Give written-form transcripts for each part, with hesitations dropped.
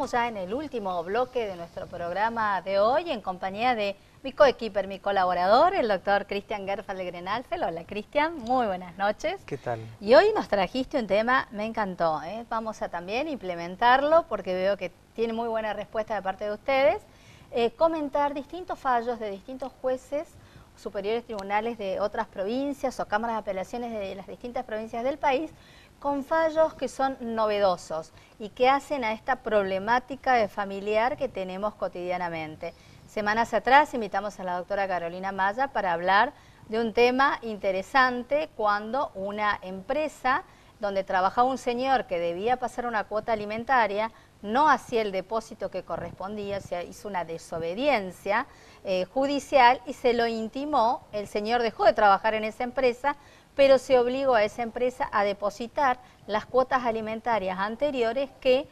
estamos ya en el último bloque de nuestro programa de hoy en compañía de mi coequiper, mi colaborador, el doctor Cristian Gerfald Grenalfel. Hola Cristian, muy buenas noches. ¿Qué tal? Y hoy nos trajiste un tema, me encantó, vamos a también implementarlo porque veo que tiene muy buena respuesta de parte de ustedes. Comentar distintos fallos de distintos jueces, superiores tribunales de otras provincias o cámaras de apelaciones de las distintas provincias del país, con fallos que son novedosos y que hacen a esta problemática de familiar que tenemos cotidianamente. Semanas atrás invitamos a la doctora Carolina Maya para hablar de un tema interesante cuando una empresa donde trabajaba un señor que debía pasar una cuota alimentaria no hacía el depósito que correspondía, se hizo una desobediencia judicial y se lo intimó. El señor dejó de trabajar en esa empresa, pero se obligó a esa empresa a depositar las cuotas alimentarias anteriores que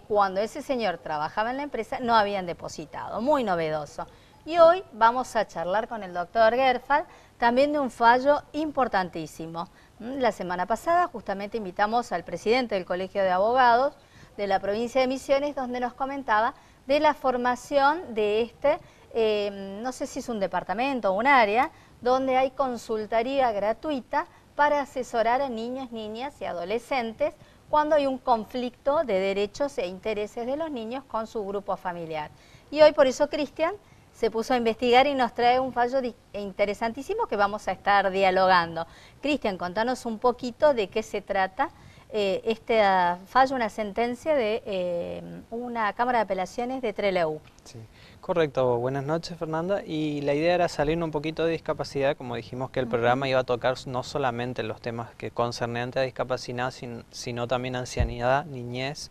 cuando ese señor trabajaba en la empresa no habían depositado. Muy novedoso. Y hoy vamos a charlar con el doctor Gerfald también de un fallo importantísimo. La semana pasada justamente invitamos al presidente del Colegio de Abogados de la provincia de Misiones, donde nos comentaba de la formación de no sé si es un departamento o un área, donde hay consultoría gratuita para asesorar a niños, niñas y adolescentes cuando hay un conflicto de derechos e intereses de los niños con su grupo familiar. Y hoy por eso Cristian se puso a investigar y nos trae un fallo interesantísimo que vamos a estar dialogando. Cristian, contanos un poquito de qué se trata este fallo, una sentencia de una Cámara de Apelaciones de Trelew. Sí, correcto. Buenas noches, Fernanda. Y la idea era salir un poquito de discapacidad, como dijimos que el programa iba a tocar no solamente los temas que concernentes a discapacidad, sino también ancianidad, niñez.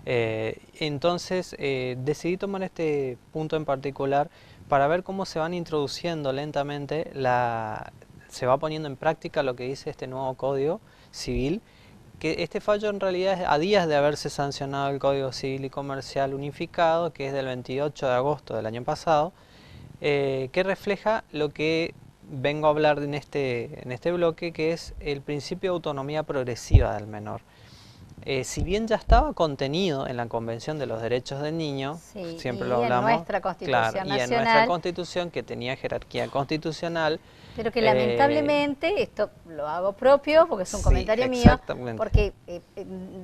Entonces decidí tomar este punto en particular para ver cómo se van introduciendo lentamente, se va poniendo en práctica lo que dice este nuevo Código Civil, que este fallo en realidad es a días de haberse sancionado el Código Civil y Comercial Unificado, que es del 28 de agosto del año pasado, que refleja lo que vengo a hablar en este bloque, que es el principio de autonomía progresiva del menor. Si bien ya estaba contenido en la Convención de los Derechos del Niño, sí, siempre y lo hablamos, en nuestra Constitución claro, Nacional, y en nuestra Constitución, que tenía jerarquía constitucional. Pero que lamentablemente, esto lo hago propio porque es un comentario mío, porque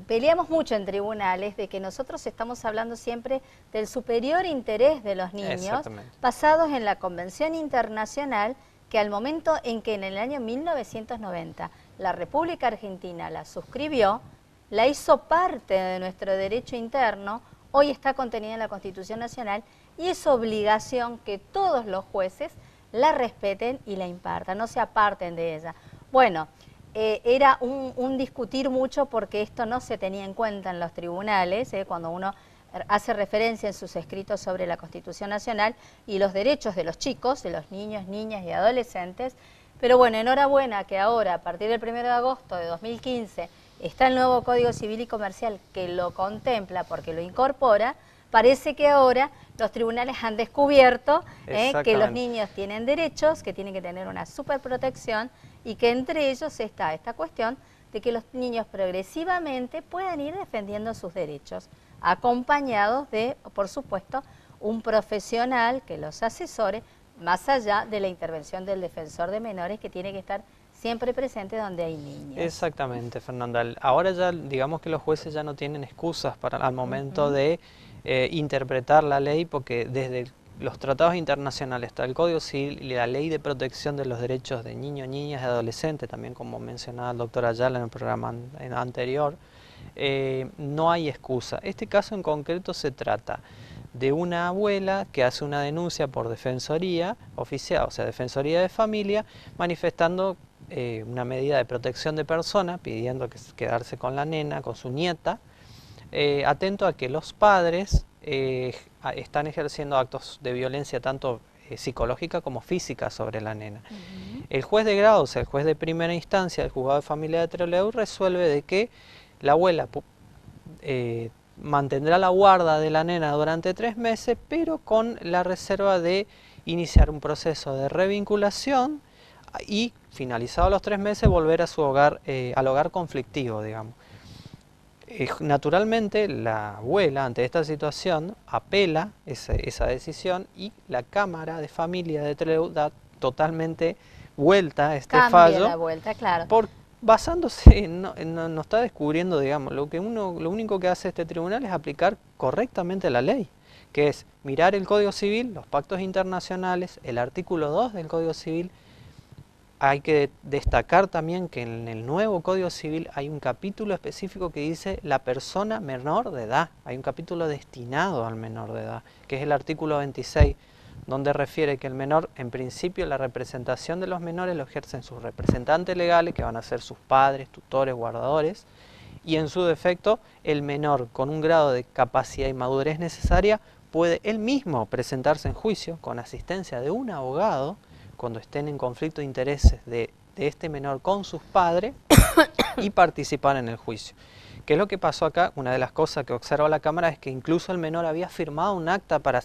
peleamos mucho en tribunales de que nosotros estamos hablando siempre del superior interés de los niños, basados en la Convención Internacional, que al momento en que en el año 1990 la República Argentina la suscribió, la hizo parte de nuestro derecho interno, hoy está contenida en la Constitución Nacional y es obligación que todos los jueces la respeten y la impartan, no se aparten de ella. Bueno, era un discutir mucho porque esto no se tenía en cuenta en los tribunales, cuando uno hace referencia en sus escritos sobre la Constitución Nacional y los derechos de los chicos, de los niños, niñas y adolescentes. Pero bueno, enhorabuena que ahora, a partir del 1 de agosto de 2015, está el nuevo Código Civil y Comercial que lo contempla porque lo incorpora. Parece que ahora los tribunales han descubierto que los niños tienen derechos, que tienen que tener una superprotección y que entre ellos está esta cuestión de que los niños progresivamente puedan ir defendiendo sus derechos, acompañados de, por supuesto, un profesional que los asesore, más allá de la intervención del defensor de menores, que tiene que estar siempre presente donde hay niños. Exactamente, Fernanda. Ahora ya digamos que los jueces ya no tienen excusas al momento de interpretar la ley, porque desde los tratados internacionales está el Código Civil y la Ley de Protección de los Derechos de Niños, Niñas y Adolescentes, también como mencionaba el doctor Ayala en el programa anterior, no hay excusa. Este caso en concreto se trata de una abuela que hace una denuncia por defensoría oficial, o sea, defensoría de familia, manifestando una medida de protección de persona, pidiendo quedarse con la nena, con su nieta, atento a que los padres están ejerciendo actos de violencia tanto psicológica como física sobre la nena. El juez de grado, o sea, el juez de primera instancia del juzgado de familia de Trelew, resuelve de que la abuela mantendrá la guarda de la nena durante 3 meses, pero con la reserva de iniciar un proceso de revinculación y, finalizados los 3 meses, volver a su hogar, al hogar conflictivo, digamos. Naturalmente la abuela ante esta situación apela esa decisión y la Cámara de Familia de Trelew da totalmente vuelta a este Cambia fallo. la vuelta, claro. Basándose, no está descubriendo, digamos, lo único que hace este tribunal es aplicar correctamente la ley, que es mirar el Código Civil, los pactos internacionales, el artículo 2 del Código Civil. Hay que destacar también que en el nuevo Código Civil hay un capítulo específico que dice la persona menor de edad. Hay un capítulo destinado al menor de edad, que es el artículo 26, donde refiere que el menor, en principio, la representación de los menores lo ejercen sus representantes legales, que van a ser sus padres, tutores, guardadores, y en su defecto, el menor con un grado de capacidad y madurez necesaria puede él mismo presentarse en juicio con asistencia de un abogado cuando estén en conflicto de intereses de este menor con sus padres y participar en el juicio. ¿Qué es lo que pasó acá? Una de las cosas que observa la Cámara es que incluso el menor había firmado un acta para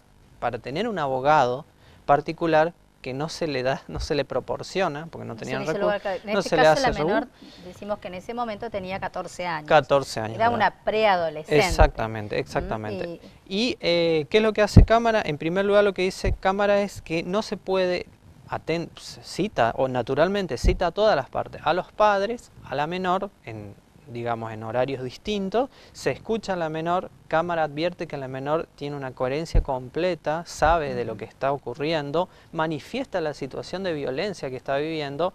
tener un abogado particular que no se le da, no se le proporciona, porque no tenían recursos. En este caso la menor, decimos que en ese momento tenía 14 años. 14 años. Era una preadolescente. Exactamente, exactamente. ¿Y qué es lo que hace Cámara? En primer lugar, lo que dice Cámara es que no se puede cita, o naturalmente cita a todas las partes, a los padres, a la menor, digamos en horarios distintos, se escucha a la menor, Cámara advierte que la menor tiene una coherencia completa, sabe de lo que está ocurriendo, manifiesta la situación de violencia que está viviendo,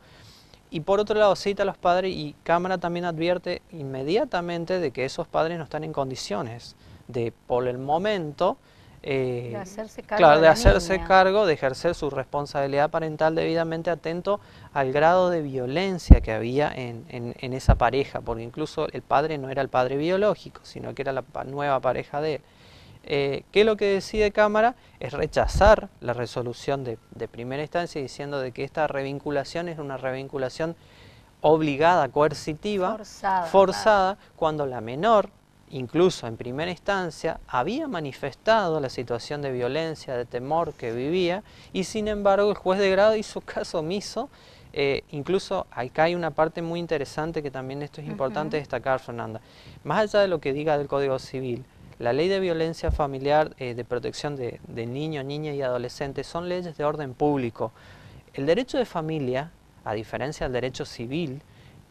y por otro lado cita a los padres, y Cámara también advierte inmediatamente de que esos padres no están en condiciones de, por el momento, de hacerse cargo, claro, de hacerse cargo, de ejercer su responsabilidad parental debidamente atento al grado de violencia que había en esa pareja, porque incluso el padre no era el padre biológico, sino que era la nueva pareja de él. ¿Qué es lo que decide Cámara? Es rechazar la resolución de primera instancia diciendo de que esta revinculación es una revinculación obligada, coercitiva, forzada, cuando la menor, incluso en primera instancia, había manifestado la situación de violencia, de temor que vivía, y sin embargo el juez de grado hizo caso omiso. Incluso acá hay una parte muy interesante que también esto es importante destacar, Fernanda. Más allá de lo que diga del Código Civil, la ley de violencia familiar, de protección de niños, niñas y adolescentes, son leyes de orden público. El derecho de familia, a diferencia del derecho civil,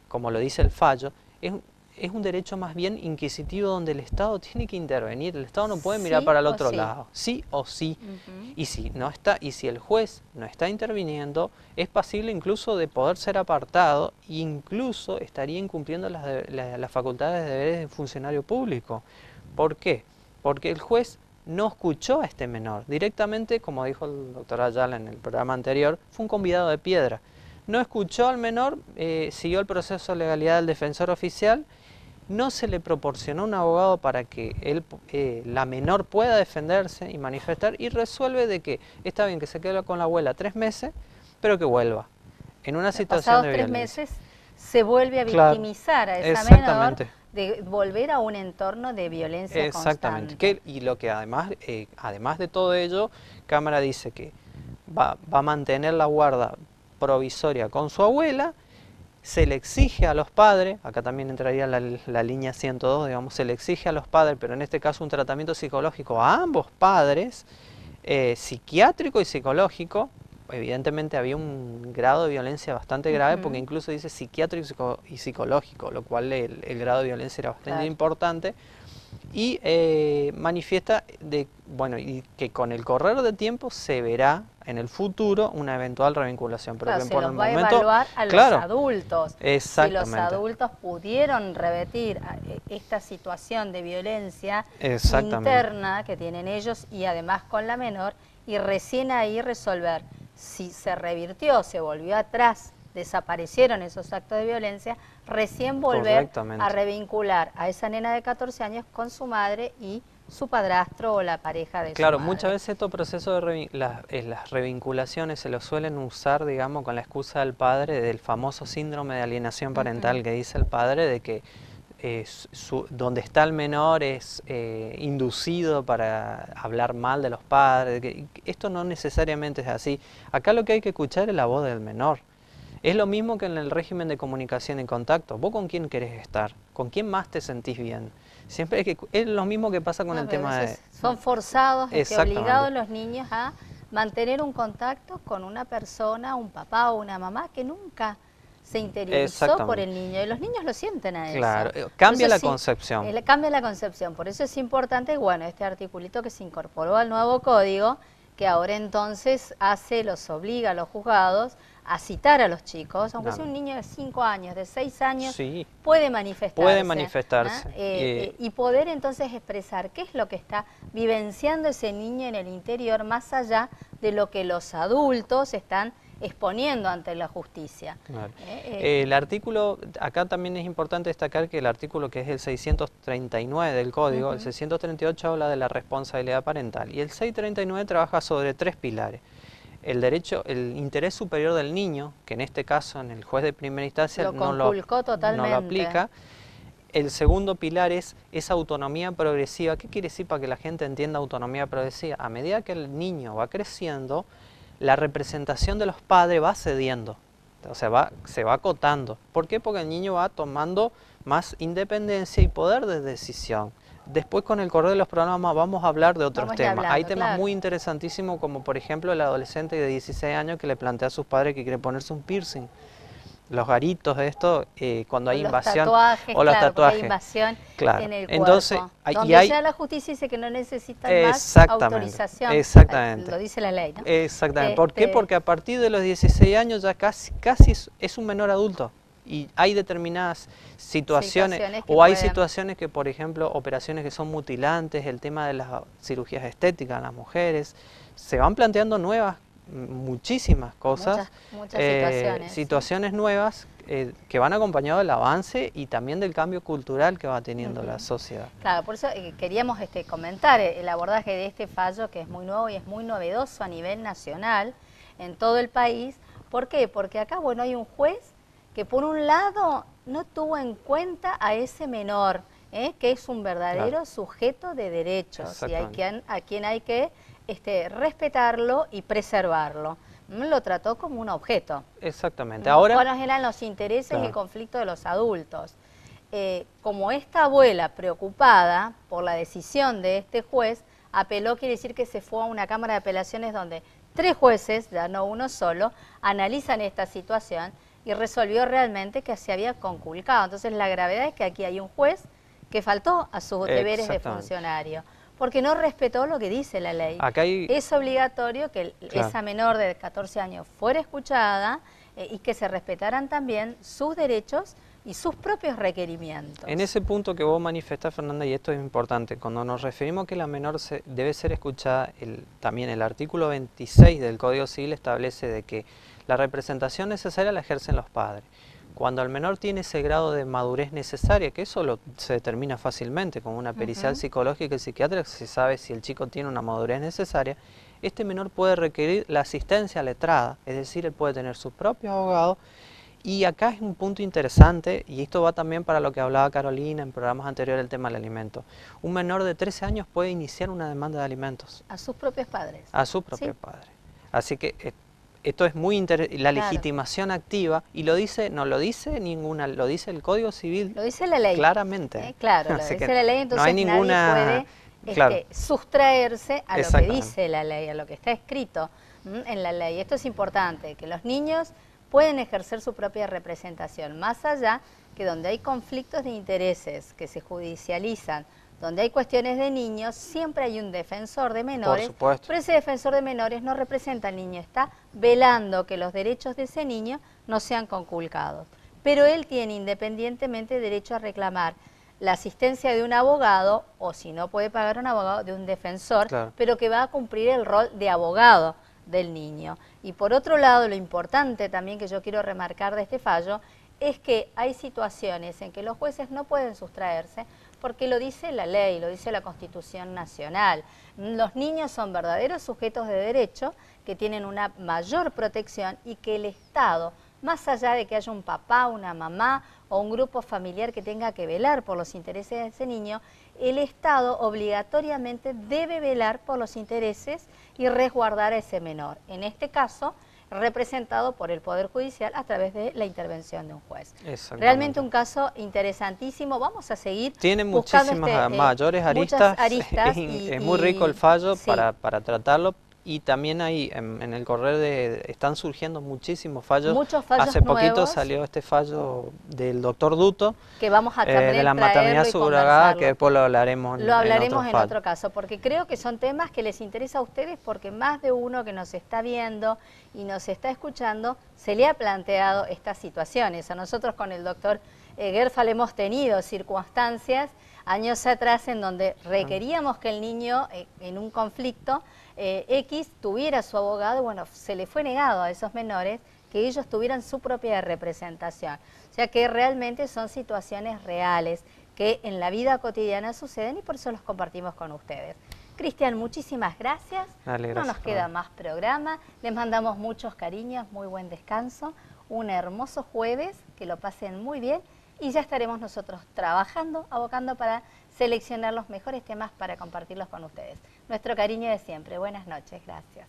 como lo dice el fallo, es un derecho más bien inquisitivo donde el Estado tiene que intervenir. El Estado no puede mirar para el otro lado, sí o sí. Y si el juez no está interviniendo, es pasible incluso de poder ser apartado e incluso estaría incumpliendo las facultades de deberes de funcionario público. ¿Por qué? Porque el juez no escuchó a este menor. Directamente, como dijo el doctor Ayala en el programa anterior, fue un convidado de piedra. No escuchó al menor, siguió el proceso de legalidad del defensor oficial, no se le proporcionó un abogado para que la menor pueda defenderse y manifestar, y resuelve de que está bien que se quede con la abuela 3 meses, pero que vuelva. En una situación de violencia. Pasados 3 meses se vuelve a victimizar a esa menor, de volver a un entorno de violencia constante. Y lo que además de todo ello, Cámara dice que va a mantener la guarda provisoria con su abuela. Se le exige a los padres, acá también entraría la línea 102, digamos, se le exige a los padres, pero en este caso un tratamiento psicológico a ambos padres, psiquiátrico y psicológico. Evidentemente había un grado de violencia bastante grave, porque incluso dice psiquiátrico y psicológico, lo cual el grado de violencia era bastante importante. Y manifiesta y que con el correr del tiempo se verá en el futuro una eventual revinculación. Pero claro, se los va a evaluar a los adultos. Exactamente. Si los adultos pudieron revertir esta situación de violencia interna que tienen ellos y además con la menor, y recién ahí resolver si se revirtió, se volvió atrás, desaparecieron esos actos de violencia, recién volver a revincular a esa nena de 14 años con su madre y su padrastro o la pareja de su madre. Muchas veces estos procesos de las revinculaciones se los suelen usar, digamos, con la excusa del padre, del famoso síndrome de alienación parental que dice el padre, de que donde está el menor es inducido para hablar mal de los padres. Esto no necesariamente es así. Acá lo que hay que escuchar es la voz del menor. Es lo mismo que en el régimen de comunicación y contacto. ¿Vos con quién querés estar? ¿Con quién más te sentís bien? Siempre es lo mismo que pasa con el tema de... Son forzados, obligados los niños a mantener un contacto con una persona, un papá o una mamá que nunca se interiorizó por el niño, y los niños lo sienten a eso. Claro, cambia la concepción. Cambia la concepción, por eso es importante, bueno, este articulito que se incorporó al nuevo código, que ahora entonces los obliga a los juzgados a citar a los chicos, aunque sea un niño de 5 años, de 6 años, puede manifestarse. Puede manifestarse. Y poder entonces expresar qué es lo que está vivenciando ese niño en el interior, más allá de lo que los adultos están exponiendo ante la justicia. Claro. El artículo, acá también es importante destacar que el artículo que es el 639 del Código, el 638 habla de la responsabilidad parental y el 639 trabaja sobre 3 pilares. El derecho, el interés superior del niño, que en este caso en el juez de primera instancia no lo aplica. El segundo pilar es esa autonomía progresiva. ¿Qué quiere decir para que la gente entienda autonomía progresiva? A medida que el niño va creciendo, la representación de los padres va cediendo, o sea, se va acotando. ¿Por qué? Porque el niño va tomando más independencia y poder de decisión. Después, con el correr de los programas, vamos a hablar de otros temas. Hay temas muy interesantísimos, como por ejemplo el adolescente de 16 años que le plantea a sus padres que quiere ponerse un piercing. Los garitos de esto, cuando hay invasión, o los tatuajes, hay invasión en el cuerpo. Entonces, donde ya la justicia dice que no necesitan más autorización. Exactamente. Lo dice la ley, ¿no? Exactamente. ¿Por qué? Porque a partir de los 16 años ya casi es un menor adulto. Y hay determinadas situaciones o hay situaciones que, por ejemplo, operaciones que son mutilantes, el tema de las cirugías estéticas en las mujeres, se van planteando nuevas, muchísimas cosas, muchas situaciones nuevas que van acompañadas del avance y también del cambio cultural que va teniendo la sociedad. Claro, por eso queríamos comentar el abordaje de este fallo, que es muy nuevo y es muy novedoso a nivel nacional en todo el país. ¿Por qué? Porque acá, bueno, hay un juez que por un lado no tuvo en cuenta a ese menor, que es un verdadero sujeto de derechos y a quien hay que respetarlo y preservarlo. Lo trató como un objeto. Exactamente. Ahora, ¿cuáles eran los intereses y el conflicto de los adultos? Como esta abuela, preocupada por la decisión de este juez, apeló, quiere decir que se fue a una cámara de apelaciones donde 3 jueces, ya no uno solo, analizan esta situación y resolvió realmente que se había conculcado. Entonces la gravedad es que aquí hay un juez que faltó a sus deberes de funcionario, porque no respetó lo que dice la ley. Es obligatorio que esa menor de 14 años fuera escuchada y que se respetaran también sus derechos y sus propios requerimientos. En ese punto que vos manifestás, Fernanda, y esto es importante, cuando nos referimos a que la menor debe ser escuchada, también el artículo 26 del Código Civil establece de que la representación necesaria la ejercen los padres. Cuando el menor tiene ese grado de madurez necesaria, que eso se determina fácilmente con una pericial psicológica y psiquiátrica, se sabe si el chico tiene una madurez necesaria, este menor puede requerir la asistencia letrada, es decir, él puede tener su propio abogado. Y acá es un punto interesante, y esto va también para lo que hablaba Carolina en programas anteriores del tema del alimento. Un menor de 13 años puede iniciar una demanda de alimentos. A sus propios padres. A sus propios padres. Así que esto es muy interesante, la legitimación activa, y lo dice, no lo dice ninguna, lo dice el Código Civil. Lo dice la ley. Claramente. Claro, lo dice la ley, entonces no hay ninguna, nadie puede sustraerse a lo que dice la ley, a lo que está escrito en la ley. Esto es importante, que los niños pueden ejercer su propia representación, más allá que donde hay conflictos de intereses que se judicializan, donde hay cuestiones de niños, siempre hay un defensor de menores, por supuesto. Pero ese defensor de menores no representa al niño, está velando que los derechos de ese niño no sean conculcados. Pero él tiene independientemente derecho a reclamar la asistencia de un abogado, o si no puede pagar un abogado, de un defensor, pero que va a cumplir el rol de abogado del niño. Y por otro lado, lo importante también que yo quiero remarcar de este fallo es que hay situaciones en que los jueces no pueden sustraerse porque lo dice la ley, lo dice la Constitución Nacional. Los niños son verdaderos sujetos de derecho que tienen una mayor protección y que el Estado, más allá de que haya un papá, una mamá o un grupo familiar que tenga que velar por los intereses de ese niño, el Estado obligatoriamente debe velar por los intereses y resguardar a ese menor. En este caso, representado por el Poder Judicial a través de la intervención de un juez. Exactamente. Realmente un caso interesantísimo. Vamos a seguir Tiene buscando muchísimas mayores aristas, es muy rico el fallo sí, para tratarlo. Y también ahí en el correr están surgiendo muchísimos fallos. muchos fallos Hace poquito nuevos salió este fallo del doctor Duto, que vamos a también de la maternidad subrogada, que después lo hablaremos Lo hablaremos en fallo. otro caso, porque creo que son temas que les interesa a ustedes, porque más de uno que nos está viendo y nos está escuchando se le ha planteado estas situaciones. A nosotros con el doctor Gerfal hemos tenido circunstancias años atrás en donde requeríamos que el niño en un conflicto X tuviera su abogado, bueno, se le fue negado a esos menores que ellos tuvieran su propia representación. O sea que realmente son situaciones reales que en la vida cotidiana suceden y por eso los compartimos con ustedes. Cristian, muchísimas gracias. Dale, gracias. No nos queda más programa. Les mandamos muchos cariños, muy buen descanso, un hermoso jueves, que lo pasen muy bien y ya estaremos nosotros trabajando, abocando para seleccionar los mejores temas para compartirlos con ustedes. Nuestro cariño de siempre. Buenas noches. Gracias.